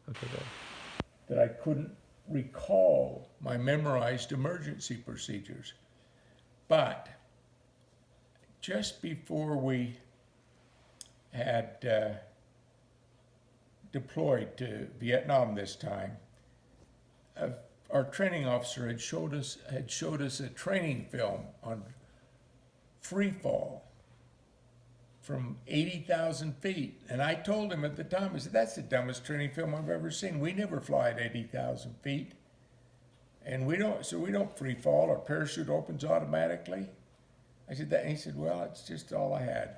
Okay, good. that I couldn't recall my memorized emergency procedures. But just before we had deployed to Vietnam this time, uh, our training officer had showed us a training film on free fall from 80,000 feet. And I told him at the time, I said, that's the dumbest training film I've ever seen. We never fly at 80,000 feet. And we don't free fall. Our parachute opens automatically. I said that, and he said, well, that's just all I had.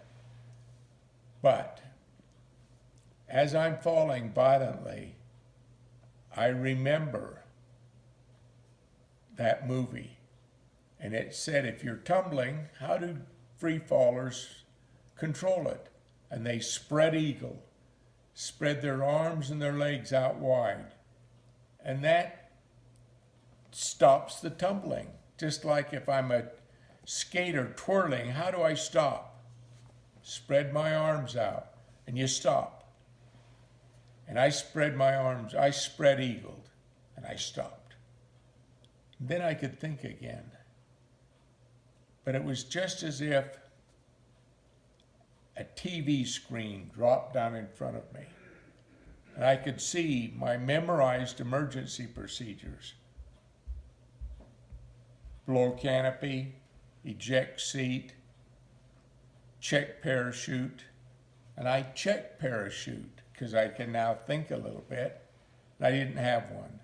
But as I'm falling violently, I remember that movie. And it said, if you're tumbling, how do free fallers control it? And they spread eagle, spread their arms and their legs out wide. And that stops the tumbling. Just like if I'm a skater twirling, how do I stop? Spread my arms out, and you stop. And I spread my arms, I spread eagled, and I stopped. Then I could think again. But it was just as if a TV screen dropped down in front of me. And I could see my memorized emergency procedures: blow canopy, eject seat, check parachute. And I checked parachute because I can now think a little bit. And I didn't have one.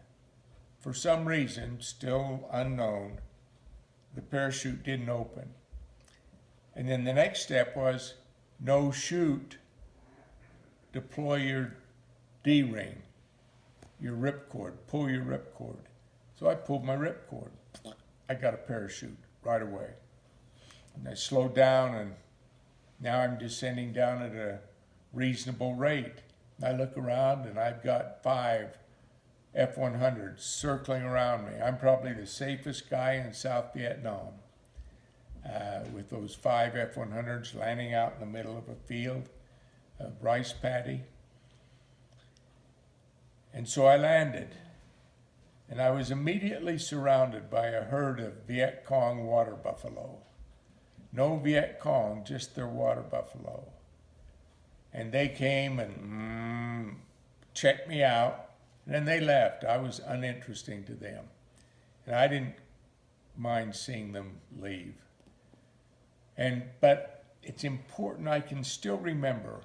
For some reason, still unknown, the parachute didn't open. And then the next step was no chute, deploy your D-ring, your ripcord, pull your ripcord. So I pulled my ripcord. I got a parachute right away. And I slowed down, and now I'm descending down at a reasonable rate. I look around and I've got 5 F-100s circling around me. I'm probably the safest guy in South Vietnam, with those 5 F-100s landing out in the middle of a field of rice paddy. And so I landed, and I was immediately surrounded by a herd of Viet Cong water buffalo. No Viet Cong, just their water buffalo. And they came and checked me out, and then they left. I was uninteresting to them, and I didn't mind seeing them leave. But it's important, I can still remember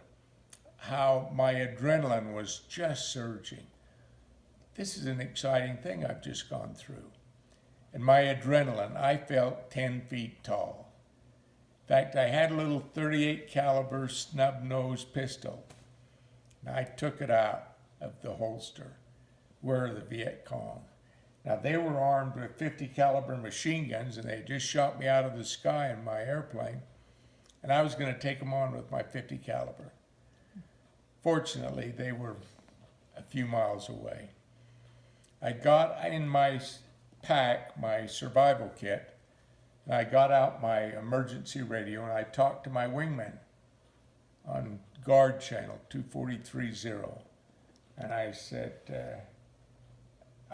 how my adrenaline was just surging. This is an exciting thing I've just gone through. And my adrenaline, I felt 10 feet tall. In fact, I had a little 38 caliber snub nose pistol. And I took it out of the holster. Where are the Viet Cong? Now they were armed with 50 caliber machine guns, and they just shot me out of the sky in my airplane. And I was going to take them on with my 50 caliber. Fortunately, they were a few miles away. I got in my pack my survival kit, and I got out my emergency radio, and I talked to my wingman on guard channel 2430. And I said,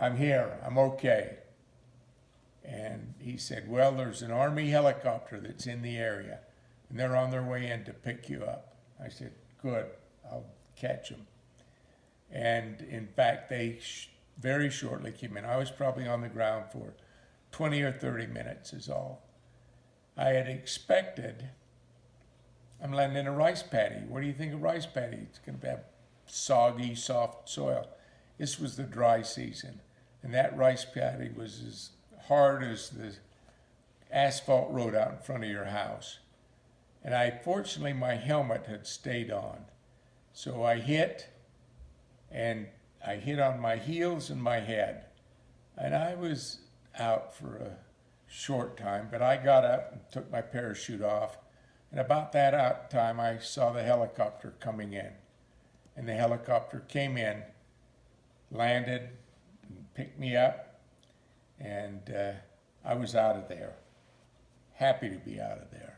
I'm here, I'm okay. And he said, well, there's an Army helicopter that's in the area, and they're on their way in to pick you up. I said, good, I'll catch them. And in fact, they very shortly came in. I was probably on the ground for 20 or 30 minutes is all. I had expected, I'm landing in a rice paddy. What do you think of rice paddy? It's going to have soggy, soft soil. This was the dry season, and that rice paddy was as hard as the asphalt road out in front of your house. And fortunately, my helmet had stayed on. So I hit, and I hit on my heels and my head. And I was out for a short time, but I got up and took my parachute off. And about that out time, I saw the helicopter coming in. And the helicopter came in, landed, and picked me up, and I was out of there. Happy to be out of there.